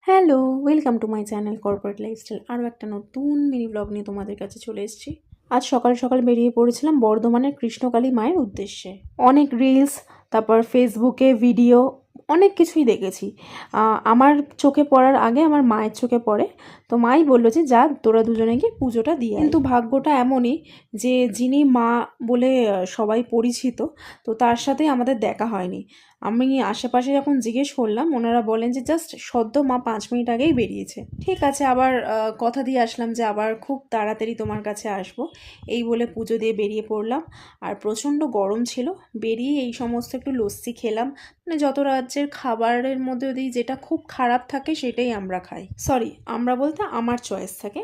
Hello, welcome to my channel corporate lifestyle. আরও একটা নতুন মিনি ব্লগ নিয়ে তোমাদের কাছে চলে এসেছি। আজ সকাল সকাল বেরিয়ে পড়েছিলাম বর্ধমানের কৃষ্ণকালী মায়ের উদ্দেশ্যে। অনেক রিলস, তারপর ফেসবুকে ভিডিও, অনেক কিছুই দেখেছি। আমার চোখে পড়ার আগে আমার মায়ের চোখে পড়ে। তো মাই বললো যে যা তোরা দুজনে গিয়ে পুজোটা দিয়ে আয়। কিন্তু ভাগ্যটা এমনই যে যিনি মা বলে সবাই পরিচিত, তো তার সাথে আমাদের দেখা হয়নি। আমি আশেপাশে যখন জিজ্ঞেস করলাম, ওনারা বলেন যে জাস্ট সদ্য মা 5 মিনিট আগেই বেরিয়েছে। ঠিক আছে, আবার কথা দিয়ে আসলাম যে আবার খুব তাড়াতাড়ি তোমার কাছে আসবো, এই বলে পুজো দিয়ে বেরিয়ে পড়লাম। আর প্রচণ্ড গরম ছিল, বেরিয়ে এই সমস্ত একটু লস্যি খেলাম। মানে যত রাজ্যের খাবারের মধ্যে যদি যেটা খুব খারাপ থাকে সেটাই আমরা খাই। সরি, আমরা বলতে আমার চয়েস থাকে।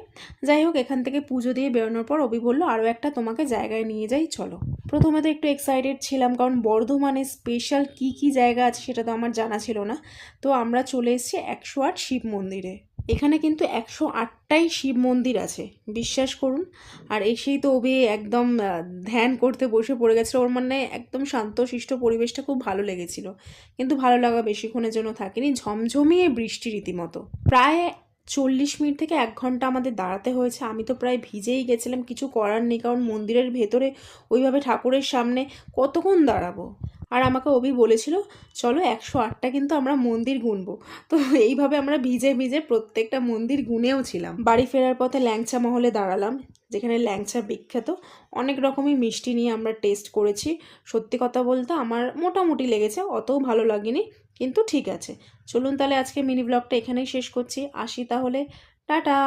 যাই হোক, এখান থেকে পুজো দিয়ে বেরোনোর পর অভি বললো আরও একটা তোমাকে জায়গায় নিয়ে যাই, চলো। প্রথমে তো একটু এক্সাইটেড ছিলাম, কারণ বর্ধমানে স্পেশাল কী কী জায়গা আছে সেটা তো আমার জানা ছিল না। তো আমরা চলে এসেছি 108 শিব মন্দিরে। এখানে কিন্তু 108টাই শিব মন্দির আছে, বিশ্বাস করুন। আর এসেই তো অভি একদম ধ্যান করতে বসে পড়ে গেছিলো। ওর মানে একদম শান্তশিষ্ট পরিবেশটা খুব ভালো লেগেছিল। কিন্তু ভালো লাগা বেশিক্ষণের জন্য থাকেনি, ঝমঝমিয়ে বৃষ্টি রীতিমতো। প্রায় 40 মিনিট থেকে 1 ঘন্টা আমাদের দাঁড়াতে হয়েছে। আমি তো প্রায় ভিজেই গেছিলাম, কিছু করার নেই, কারণ মন্দিরের ভেতরে ওইভাবে ঠাকুরের সামনে কতক্ষণ দাঁড়াবো। আর আমাকে অভি বলেছিল চলো 108টা কিন্তু আমরা মন্দির গুনবো। তো এইভাবে আমরা ভিজে ভিজে প্রত্যেকটা মন্দির গুনেও ছিলাম। বাড়ি ফেরার পথে ল্যাংচা মহলে দাঁড়ালাম, যেখানে ল্যাংচা বিখ্যাত। অনেক রকমই মিষ্টি নিয়ে আমরা টেস্ট করেছি। সত্যি কথা বলতে আমার মোটামুটি লেগেছে, অতও ভালো লাগেনি, কিন্তু ঠিক আছে। চলুন তাহলে আজকে মিনি ব্লগটা এখানেই শেষ করছি। আসি তাহলে, টাটা।